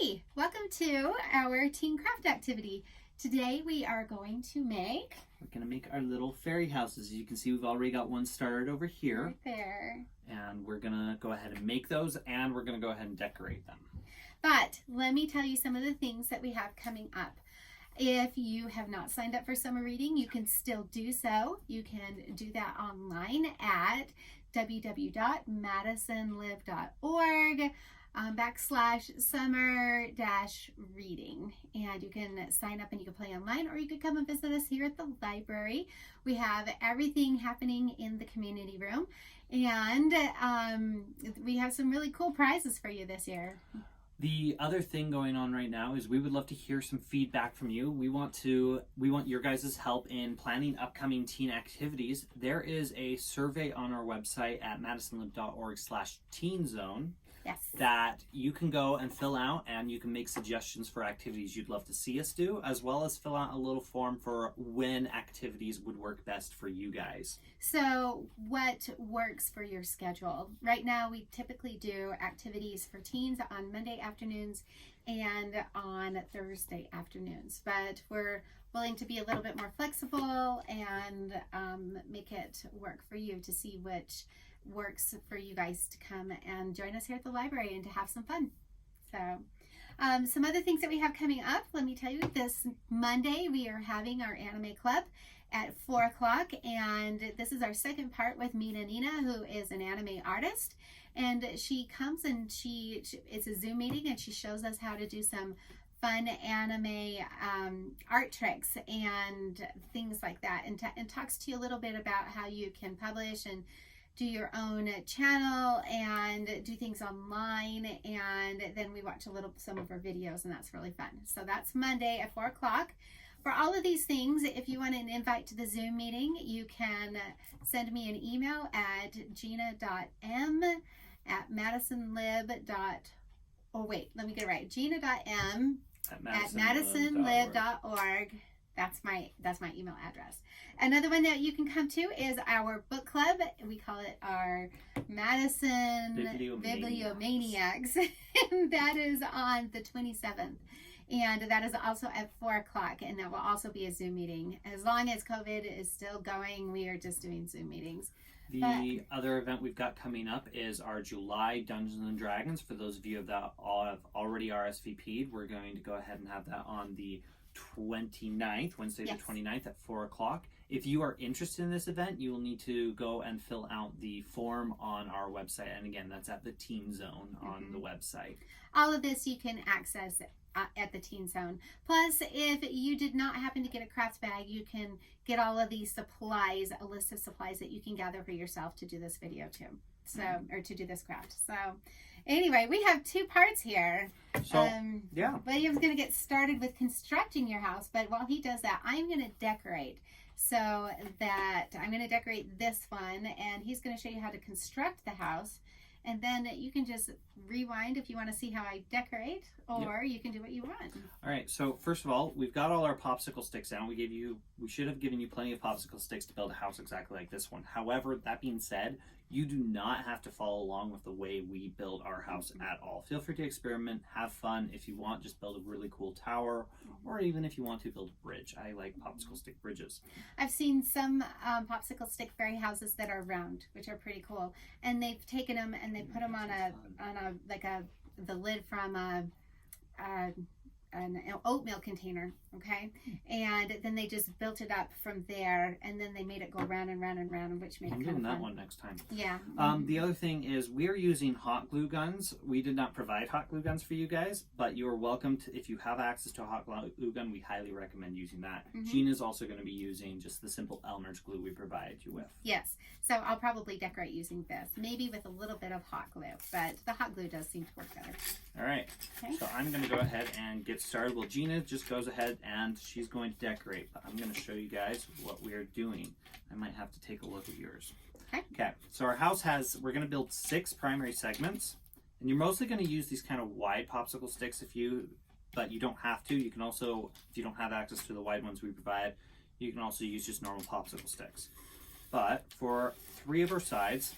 Hey, welcome to our teen craft activity. Today we are going to make... We're going to make our little fairy houses. As you can see, we've already got one started over here. Right there. And we're going to go ahead and make those, and we're going to go ahead and decorate them. But let me tell you some of the things that we have coming up. If you have not signed up for summer reading, you can still do so. You can do that online at www.madisonlive.org /summer-reading, and you can sign up and you can play online, or you could come and visit us here at the library. We have everything happening in the community room, and we have some really cool prizes for you this year. The other thing going on right now is we would love to hear some feedback from you. We want your guys' help in planning upcoming teen activities. There is a survey on our website at madisonlive.org/teenzone. Yes. That you can go and fill out, and you can make suggestions for activities you'd love to see us do, as well as fill out a little form for when activities would work best for you guys. So what works for your schedule? Right now we typically do activities for teens on Monday afternoons and on Thursday afternoons, but we're willing to be a little bit more flexible and make it work for you to see which works for you guys to come and join us here at the library and to have some fun. So some other things that we have coming up, let me tell you, this Monday we are having our anime club at 4 o'clock, and this is our second part with Nina, who is an anime artist, and she comes and it's a Zoom meeting, and she shows us how to do some fun anime art tricks and things like that, and talks to you a little bit about how you can publish and do your own channel and do things online, and then we watch some of her videos, and that's really fun. So that's Monday at 4 o'clock. For all of these things, if you want an invite to the Zoom meeting, you can send me an email at gina.m@madisonlive.org. That's my email address. Another one that you can come to is our book club. We call it our Madison Bibliomaniacs. And that is on the 27th. And that is also at 4 o'clock. And that will also be a Zoom meeting. As long as COVID is still going, we are just doing Zoom meetings. The other event we've got coming up is our July Dungeons and Dragons. For those of you that have already RSVP'd, we're going to go ahead and have that on the 29th, Wednesday the 29th at 4 o'clock. If you are interested in this event, you will need to go and fill out the form on our website. And again, that's at the Teen Zone on the website. All of this you can access at the Teen Zone. Plus, if you did not happen to get a craft bag, you can get all of these supplies, a list of supplies that you can gather for yourself to do this video too. So, or to do this craft. So, anyway, we have two parts here. So, William's going to get started with constructing your house, but while he does that, I'm going to decorate. So that I'm going to decorate this one, and he's going to show you how to construct the house. And then you can just rewind if you want to see how I decorate, or you can do what you want. All right, so first of all, we've got all our popsicle sticks down. We should have given you plenty of popsicle sticks to build a house exactly like this one. However, that being said, you do not have to follow along with the way we build our house at all. Feel free to experiment, have fun. If you want, just build a really cool tower, or even if you want to build a bridge. I like popsicle stick bridges. I've seen some popsicle stick fairy houses that are round, which are pretty cool. And they've taken them and they put them on the lid from an oatmeal container, okay? And then they just built it up from there, and then they made it go round and round and round, which made it kind of fun. I'm doing that one next time. Yeah. The other thing is we're using hot glue guns. We did not provide hot glue guns for you guys, but you are welcome to, if you have access to a hot glue gun, we highly recommend using that. Gina's also going to be using just the simple Elmer's glue we provided you with. Yes. So I'll probably decorate using this, maybe with a little bit of hot glue, but the hot glue does seem to work better. All right. Okay. So I'm going to go ahead and get started. Well, Gina just goes ahead and she's going to decorate, but I'm going to show you guys what we are doing. I might have to take a look at yours. Okay. So our house we're going to build 6 primary segments, and you're mostly going to use these kind of wide popsicle sticks but you don't have to. You can also, if you don't have access to the wide ones we provide, you can also use just normal popsicle sticks. But for 3 of our sides,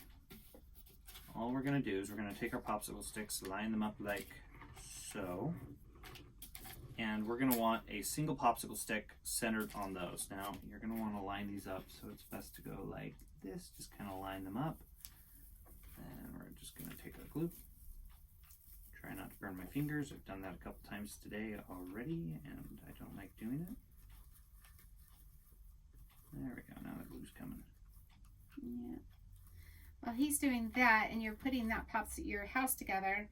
all we're going to do is we're going to take our popsicle sticks, line them up like so. And we're going to want a single popsicle stick centered on those. Now, you're going to want to line these up, so it's best to go like this. Just kind of line them up. And we're just going to take our glue. Try not to burn my fingers. I've done that a couple times today already, and I don't like doing it. There we go. Now the glue's coming. Yeah. While he's doing that, and you're putting your house together,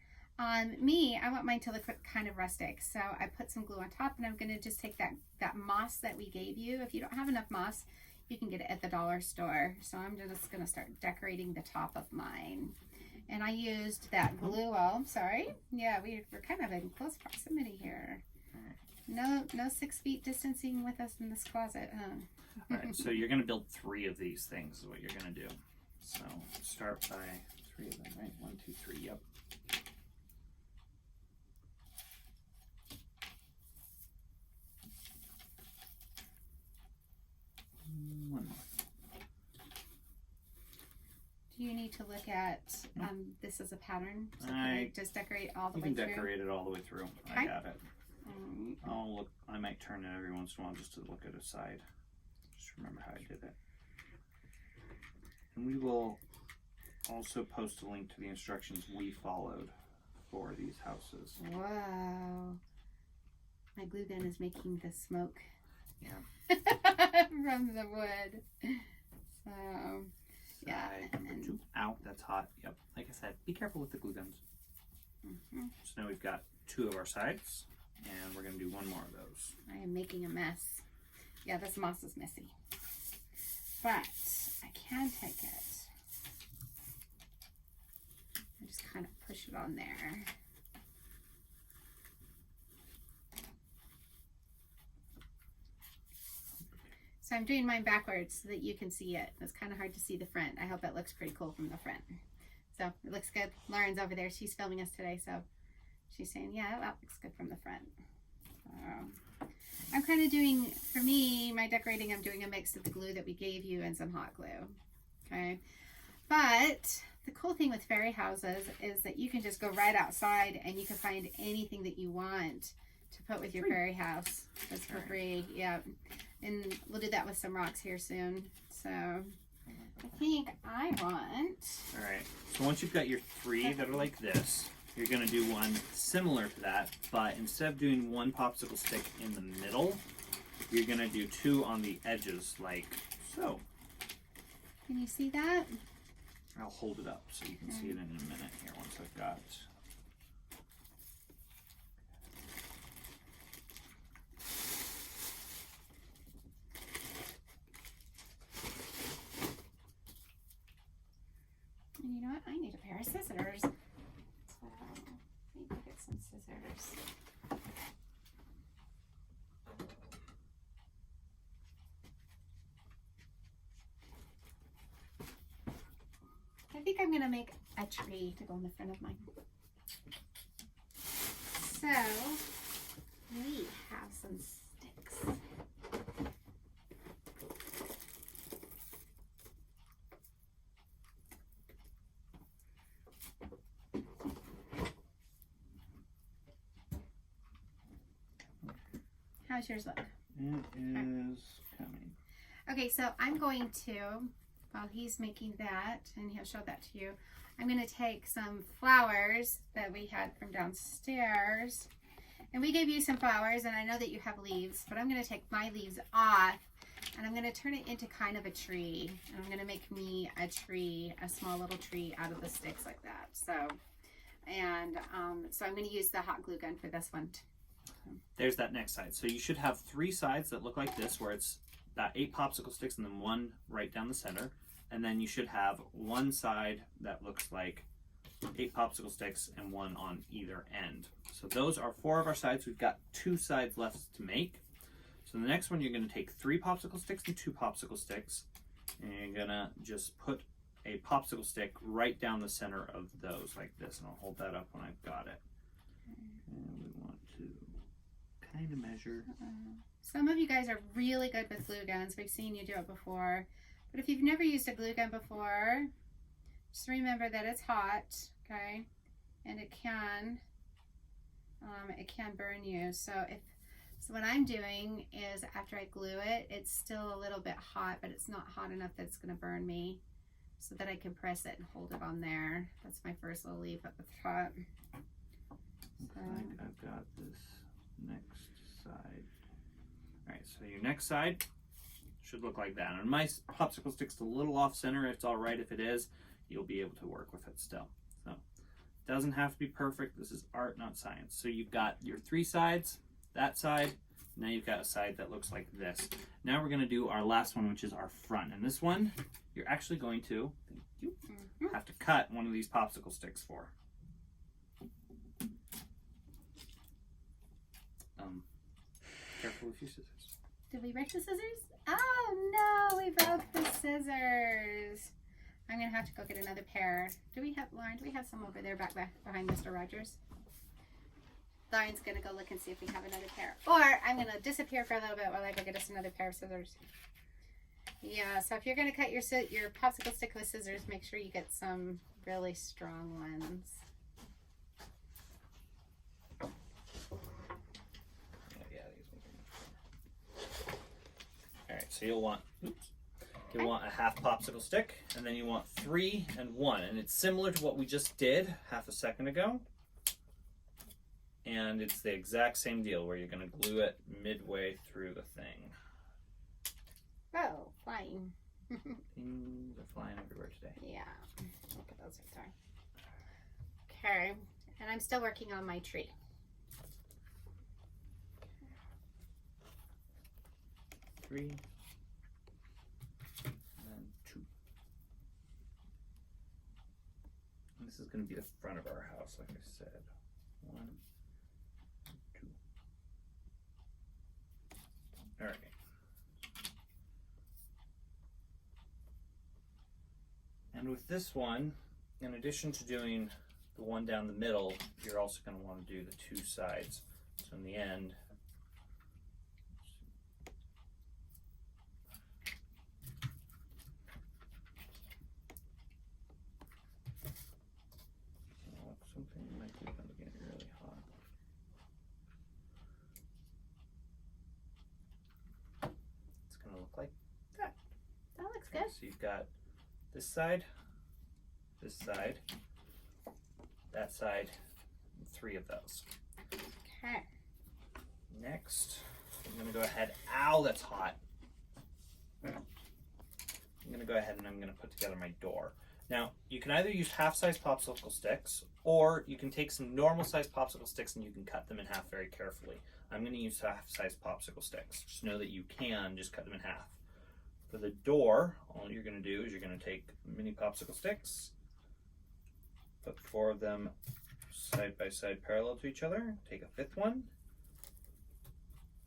me, I want mine to look kind of rustic. So I put some glue on top, and I'm going to just take that moss that we gave you. If you don't have enough moss, you can get it at the dollar store. So I'm just going to start decorating the top of mine. And I used that glue. Oh, I'm sorry. Yeah, we're kind of in close proximity here. No 6 feet distancing with us in this closet, huh? All right, so you're going to build 3 of these things is what you're going to do. So start by 3 of them, right? 1, 2, 3, yep. One more. Do you need to look at this as a pattern? So can I just decorate all the way through? You can decorate it all the way through. Okay. I got it. I'll look. I might turn it every once in a while just to look at a side. Just remember how I did it. And we will also post a link to the instructions we followed for these houses. Wow. My glue gun is making the smoke. Yeah. From the wood. So, yeah. And ow, that's hot. Yep. Like I said, be careful with the glue guns. So now we've got 2 of our sides, and we're going to do 1 more of those. I am making a mess. Yeah, this moss is messy. But I can take it and just kind of push it on there. So I'm doing mine backwards so that you can see it. It's kind of hard to see the front. I hope it looks pretty cool from the front. So it looks good. Lauren's over there. She's filming us today, so she's saying, yeah, that looks good from the front. So I'm kind of doing, for me, my decorating, I'm doing a mix of the glue that we gave you and some hot glue. Okay. But the cool thing with fairy houses is that you can just go right outside and you can find anything that you want to put with your fairy house. That's for free. Yeah. And we'll do that with some rocks here soon. So I think I want. All right. So once you've got your 3 that are like this, you're going to do one similar to that, but instead of doing 1 popsicle stick in the middle, you're going to do 2 on the edges, like so. Can you see that? I'll hold it up so you can see it in a minute here once I've got. And you know what? I need a pair of scissors. So maybe get some scissors. I think I'm going to make a tree to go in the front of mine. So we have some sticks. How's yours look? It is coming. Okay, so I'm going to, while he's making that, and he'll show that to you, I'm going to take some flowers that we had from downstairs. And we gave you some flowers, and I know that you have leaves, but I'm going to take my leaves off, and I'm going to turn it into kind of a tree. And I'm going to make me a tree, a small little tree out of the sticks like that. So, and so I'm going to use the hot glue gun for this one. There's that next side. So you should have 3 sides that look like this, where it's about 8 popsicle sticks and then 1 right down the center. And then you should have 1 side that looks like 8 popsicle sticks and 1 on either end. So those are 4 of our sides. We've got 2 sides left to make. So the next one, you're going to take 3 popsicle sticks and 2 popsicle sticks, and you're going to just put a popsicle stick right down the center of those like this. And I'll hold that up when I've got it. And we want to kind of measure. Some of you guys are really good with glue guns. We've seen you do it before. But if you've never used a glue gun before, just remember that it's hot, okay? And it can it can burn you. So what I'm doing is after I glue it, it's still a little bit hot, but it's not hot enough that it's going to burn me, so that I can press it and hold it on there. That's my first little leaf at the top. So I've got this next side. All right, so your next side should look like that. And my popsicle stick's a little off center. It's all right if it is. You'll be able to work with it still. So it doesn't have to be perfect. This is art, not science. So you've got your 3 sides, that side. Now you've got a side that looks like this. Now we're going to do our last one, which is our front. And this one, you're actually going to, have to cut one of these popsicle sticks for. Careful with your scissors. Did we break the scissors? Oh no, we broke the scissors. I'm gonna have to go get another pair. Lauren, do we have some over there back behind Mr. Rogers? Lauren's gonna go look and see if we have another pair. Or I'm gonna disappear for a little bit while I go get us another pair of scissors. Yeah, so if you're gonna cut your popsicle stick with scissors, make sure you get some really strong ones. Alright, so you'll want a half popsicle stick, and then you want 3 and 1. And it's similar to what we just did half a second ago. And it's the exact same deal where you're going to glue it midway through the thing. Oh, flying. Things are flying everywhere today. Yeah, look at those right there. Okay, and I'm still working on my tree. 3 and 2. And this is going to be the front of our house, like I said. 1, 2. All right. And with this one, in addition to doing the one down the middle, you're also going to want to do the 2 sides. So in the end, something might be going to get really hot. It's going to look like that. That looks good. So you've got this side, that side, and 3 of those. Okay. Next, I'm going to go ahead. Ow, that's hot. I'm going to go ahead and I'm going to put together my door. Now, you can either use half-size popsicle sticks, or you can take some normal-sized popsicle sticks and you can cut them in half very carefully. I'm going to use half-size popsicle sticks. Just know that you can just cut them in half. For the door, all you're going to do is you're going to take mini popsicle sticks, put 4 of them side by side parallel to each other, take a 5th one,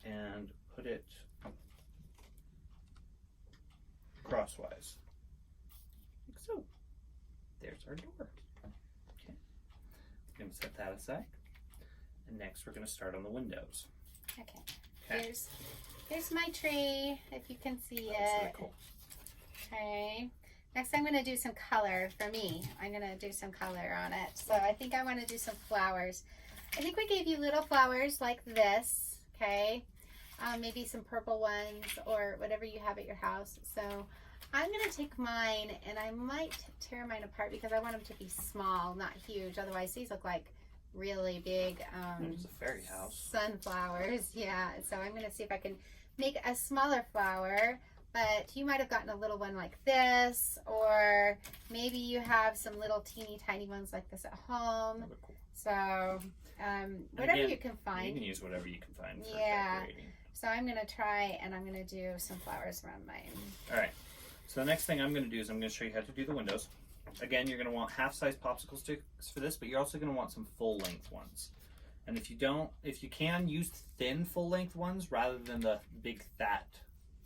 and put it crosswise, like so. There's our door. Okay, we're going to set that aside, and next we're going to start on the windows. Okay. Here's my tree, if you can see it. Really cool. Okay. Next I'm going to do some color for me. I'm going to do some color on it. So I think I want to do some flowers. I think we gave you little flowers like this, okay? Maybe some purple ones or whatever you have at your house. So I'm going to take mine and I might tear mine apart because I want them to be small, not huge. Otherwise these look like really big It's a fairy house. Sunflowers. Yeah, so I'm going to see if I can make a smaller flower, but you might have gotten a little one like this, or maybe you have some little teeny tiny ones like this at home. Cool. So whatever again, you can find. You can use whatever you can find for yeah. decorating. So I'm going to try and I'm going to do some flowers around mine. All right. So the next thing I'm going to do is I'm going to show you how to do the windows. Again, you're going to want half-size popsicle sticks for this, but you're also going to want some full-length ones. And if you can, use thin full-length ones rather than the big, fat,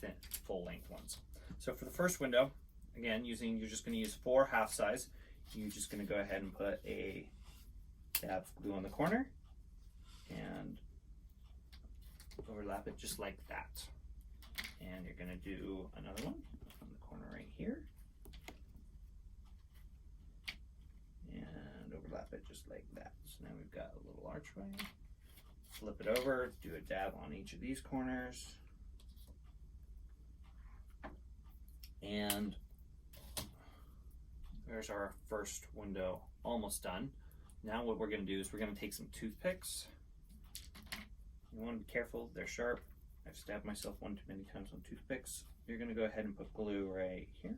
thin full-length ones. So for the first window, again, you're just going to use 4 half-size. You're just going to go ahead and put a dab of glue on the corner and overlap it just like that. And you're going to do another one on the corner right here. And overlap it just like that. So now we've got a little archway. flip it over, do a dab on each of these corners. And there's our first window almost done. Now what we're going to do is we're going to take some toothpicks. You want to be careful, they're sharp. I've stabbed myself one too many times on toothpicks. You're going to go ahead and put glue right here.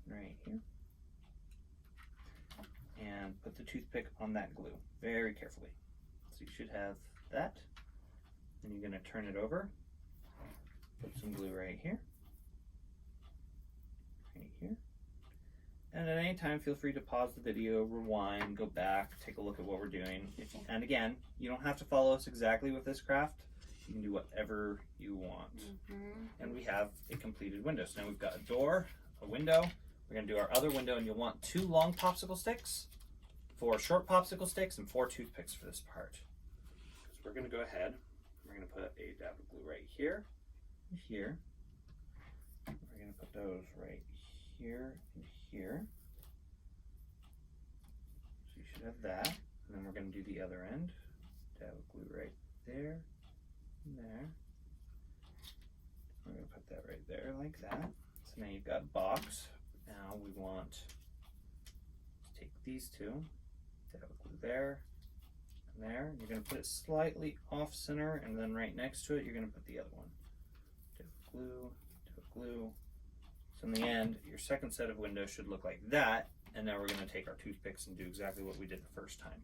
Right here. And put the toothpick on that glue very carefully. So you should have that. And you're going to turn it over. Put some glue right here. Right here. And at any time, feel free to pause the video, rewind, go back, take a look at what we're doing. And again, you don't have to follow us exactly with this craft. You can do whatever you want. And we have a completed window. So now we've got a door, a window. We're going to do our other window, and you'll want 2 long popsicle sticks, 4 short popsicle sticks, and 4 toothpicks for this part. So we're going to go ahead. We're going to put a dab of glue right here and here. We're going to put those right here and here. So you should have that. And then we're going to do the other end. Dab of glue right there and there. We're going to put that right there like that. So now you've got a box. Now we want to take these 2, dab of glue there and there. You're going to put it slightly off center, and then right next to it, you're going to put the other one. Dab of glue, dab of glue. So in the end, your second set of windows should look like that. And now we're going to take our toothpicks and do exactly what we did the first time.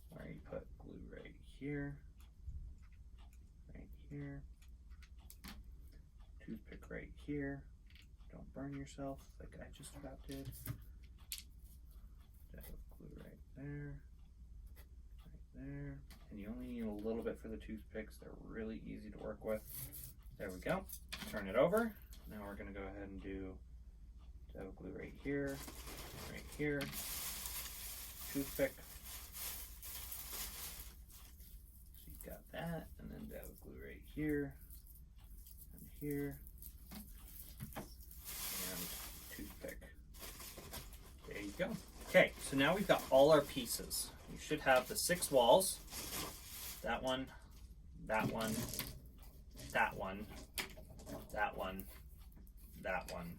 Where you put glue right here, toothpick right here. Don't burn yourself like I just about did. Dab of glue right there, and you only need a little bit for the toothpicks. They're really easy to work with. There we go. Turn it over. Now we're going to go ahead and do dab of glue right here, toothpick. So you've got that, and then dab of glue right here and here. Toothpick. There you go. Okay, so now we've got all our pieces. You should have the 6 walls. That one, that one, that one, that one, that one,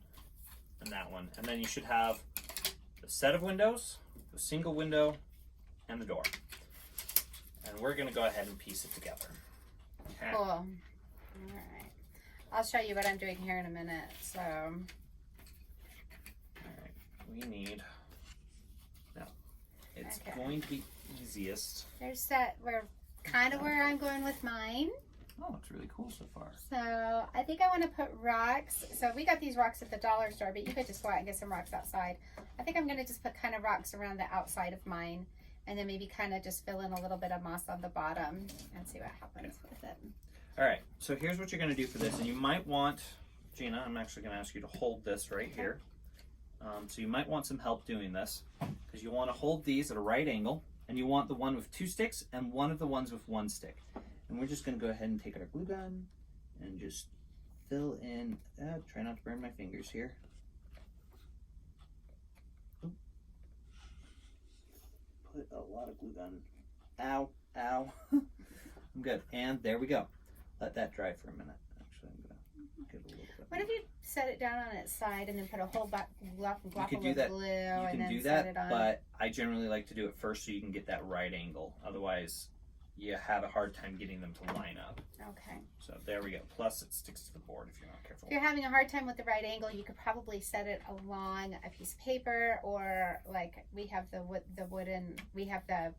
and that one. And then you should have the set of windows, the single window, and the door. And we're going to go ahead and piece it together. Okay. Cool. All right. I'll show you what I'm doing here in a minute. So we need, now it's going to be easiest. There's that, we're kind of where I'm going with mine. Oh, it's really cool so far. So I think I want to put rocks. So we got these rocks at the dollar store, but you could just go out and get some rocks outside. I think I'm going to just put kind of rocks around the outside of mine, and then maybe kind of just fill in a little bit of moss on the bottom and see what happens with it. All right, so here's what you're going to do for this. And you might want, Gina, I'm actually going to ask you to hold this right here. So you might want some help doing this, because you want to hold these at a right angle, and you want the one with 2 sticks and one of the ones with 1 stick. And we're just going to go ahead and take our glue gun and just fill in, try not to burn my fingers here. Oop. Put a lot of glue gun. Ow, ow. I'm good. And there we go. Let that dry for a minute. Actually, I'm going to get a little bit. What if you set it down on its side and then put a whole glop of glue and then do that, set it on? But I generally like to do it first so you can get that right angle. Otherwise, you have a hard time getting them to line up. Okay. So there we go. Plus, it sticks to the board if you're not careful. If you're having a hard time with the right angle, you could probably set it along a piece of paper, or like we have we have the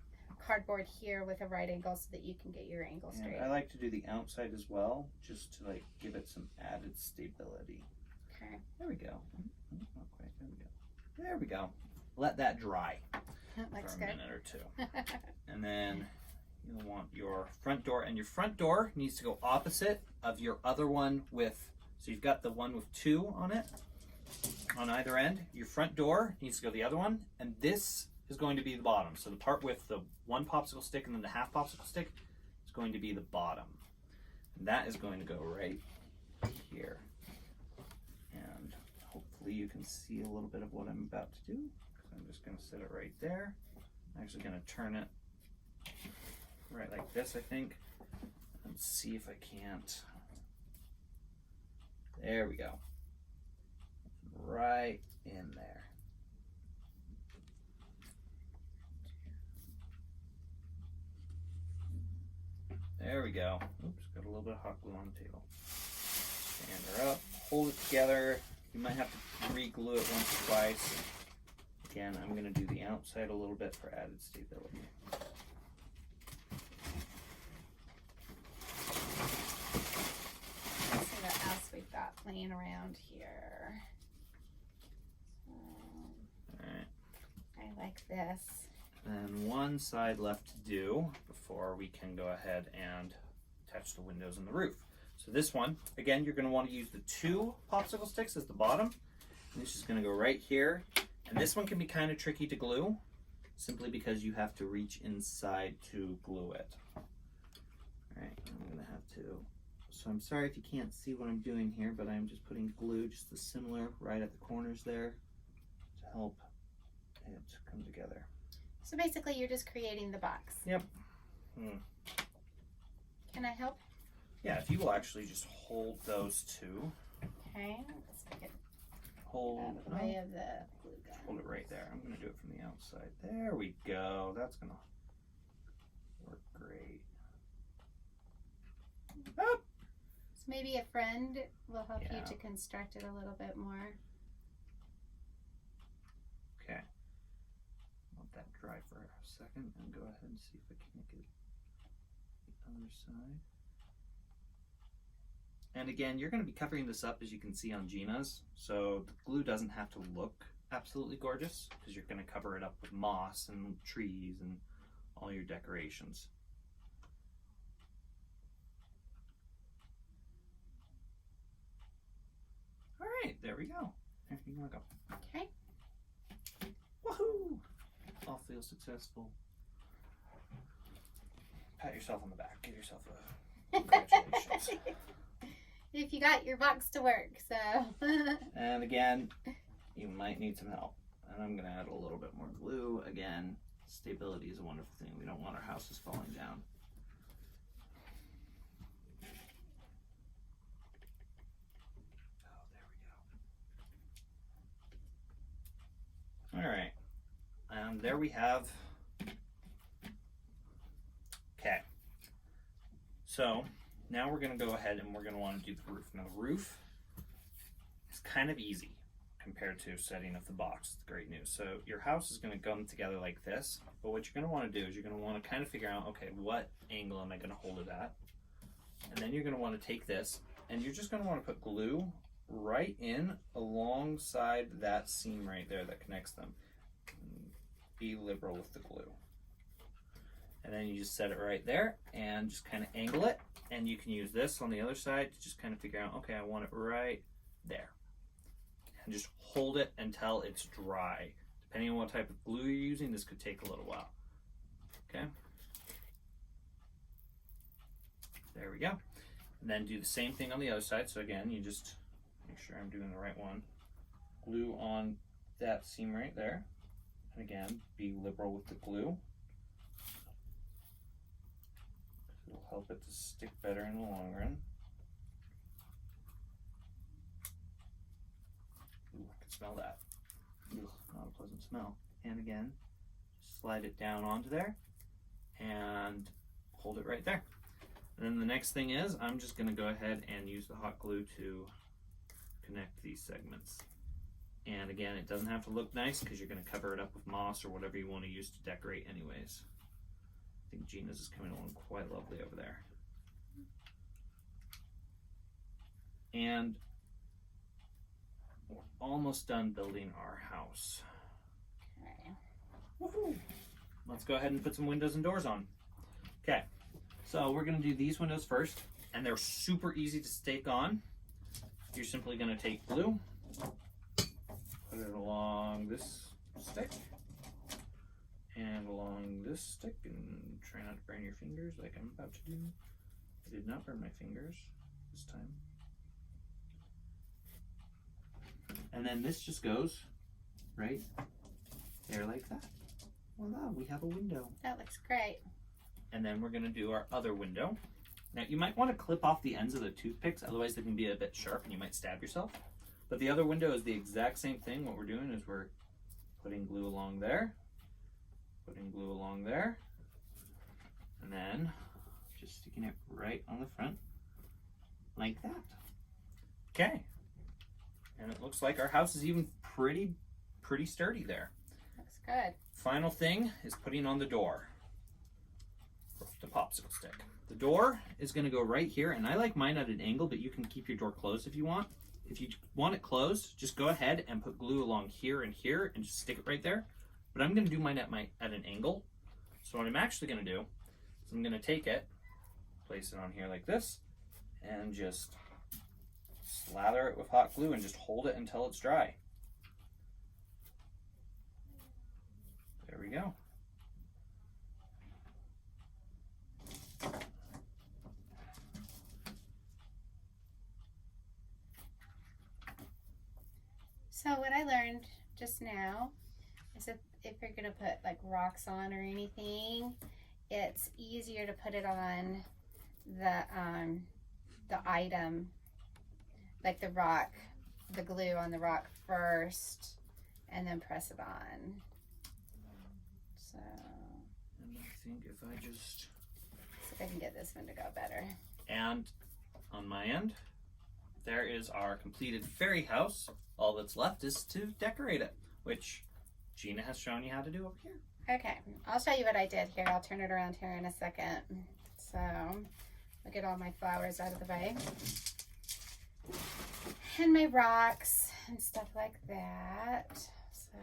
cardboard here with a right angle so that you can get your angle straight. And I like to do the outside as well, just to like give it some added stability. Okay. There we go. Not quite. There we go. There we go. Let that dry That for looks a good. minute or 2. And then you'll want your front door, and your front door needs to go opposite of your other one with, so you've got the one with 2 on it, on either end. Your front door needs to go the other one, and this is going to be the bottom. So the part with the 1 popsicle stick and then the half popsicle stick is going to be the bottom. And that is going to go right here. And hopefully you can see a little bit of what I'm about to do. I'm just going to set it right there. I'm actually going to turn it right like this, I think. Let's see if I can't. There we go. Right in there. There we go. Oops, got a little bit of hot glue on the table. Stand her up, hold it together. You might have to re-glue it once or twice. Again, I'm going to do the outside a little bit for added stability. Let's see what else we've got laying around here. Alright. I like this. And one side left to do before we can go ahead and attach the windows and the roof. So this one, again, you're going to want to use the 2 popsicle sticks as the bottom. And this is going to go right here. And this one can be kind of tricky to glue, simply because you have to reach inside to glue it. Alright, I'm going to have to... So I'm sorry if you can't see what I'm doing here, but I'm just putting glue just the similar right at the corners there to help it come together. So basically you're just creating the box. Yep. Can I help? Yeah, if you will actually just hold those 2. Okay, let's make it Hold, out of the way of the glue gun. hold it right there. I'm going to do it from the outside. There we go. That's going to work great. Up. So maybe a friend will help you Yeah. to construct it a little bit more. Okay. Let that dry for a second and go ahead and see if I can't get the other side. And again, you're going to be covering this up, as you can see on Gina's, so the glue doesn't have to look absolutely gorgeous, because you're going to cover it up with moss and trees and all your decorations. All right, there we go. There you want to go. Okay. Woohoo! All feels successful. Pat yourself on the back. Give yourself a congratulations. If you got your box to work, so. And again, you might need some help. And I'm going to add a little bit more glue. Again, stability is a wonderful thing. We don't want our houses falling down. Oh, there we go. All right. And there we have. Okay. So now we're going to go ahead and we're going to want to do the roof. Now the roof is kind of easy compared to setting up the box. It's great news. So your house is going to come together like this, but what you're going to want to do is you're going to want to kind of figure out, okay, what angle am I going to hold it at? And then you're going to want to take this and you're just going to want to put glue right in alongside that seam right there that connects them. Be liberal with the glue. And then you just set it right there and just kind of angle it. And you can use this on the other side to just kind of figure out, okay, I want it right there. And just hold it until it's dry. Depending on what type of glue you're using, this could take a little while. Okay. There we go. And then do the same thing on the other side. So again, you just make sure I'm doing the right one. Glue on that seam right there. And again, be liberal with the glue. It'll help it to stick better in the long run. Ooh, I can smell that. Ugh, not a pleasant smell. And again, slide it down onto there and hold it right there. And then the next thing is, I'm just going to go ahead and use the hot glue to connect these segments. And again, it doesn't have to look nice because you're going to cover it up with moss or whatever you want to use to decorate anyways. I think Gina's is coming along quite lovely over there. And we're almost done building our house. Okay. Woohoo! Let's go ahead and put some windows and doors on. Okay, so we're going to do these windows first, and they're super easy to stake on. You're simply going to take glue, put it along this stick, and along this stick, and try not to burn your fingers like I'm about to do. I did not burn my fingers this time. And then this just goes right there like that. Voila, we have a window. That looks great. And then we're going to do our other window. Now, you might want to clip off the ends of the toothpicks, otherwise they can be a bit sharp and you might stab yourself. But the other window is the exact same thing. What we're doing is we're putting glue along there, putting glue along there, and then just sticking it right on the front like that. Okay. And it looks like our house is even pretty sturdy there. Looks good. Final thing is putting on the door. The popsicle stick. The door is going to go right here, and I like mine at an angle, but you can keep your door closed if you want. If you want it closed, just go ahead and put glue along here and here and just stick it right there. But I'm going to do mine at an angle. So what I'm actually going to do is I'm going to take it, place it on here like this, and just slather it with hot glue and just hold it until it's dry. There we go. So what I learned just now is that if you're gonna put like rocks on or anything, it's easier to put it on the item, like the rock, the glue on the rock first, and then press it on. So. And I think if I just. See if I can get this one to go better. And on my end, there is our completed fairy house. All that's left is to decorate it, which Gina has shown you how to do over here. Okay, I'll show you what I did here. I'll turn it around here in a second. So, I'll get all my flowers out of the way. And my rocks and stuff like that. So,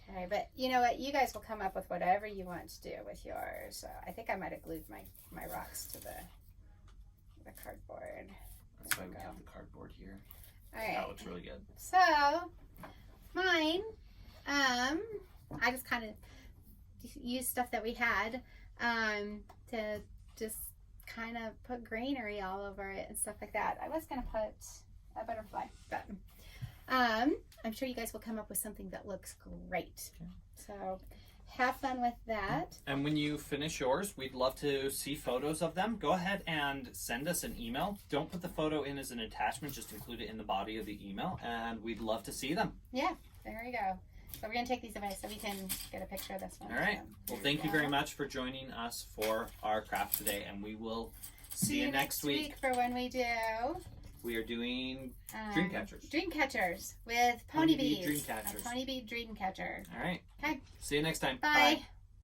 okay, but you know what? You guys will come up with whatever you want to do with yours. So I think I might have glued my rocks to the cardboard. That's why we have the cardboard here. All right. That looks really good. So, mine, I just kind of used stuff that we had to just kind of put greenery all over it and stuff like that. I was going to put a butterfly, but I'm sure you guys will come up with something that looks great. Okay. So, have fun with that. And when you finish yours, we'd love to see photos of them. Go ahead and send us an email. Don't put the photo in as an attachment, just include it in the body of the email, and we'd love to see them. Yeah, there we go. So we're going to take these away so we can get a picture of this one. All right. So, well, thank you very much for joining us for our craft today, and we will see you next week. For when we do. We are doing dream catchers. Dream catchers with pony beads. Dream catchers. A pony bead dream catcher. All right. Okay. See you next time. Bye. Bye.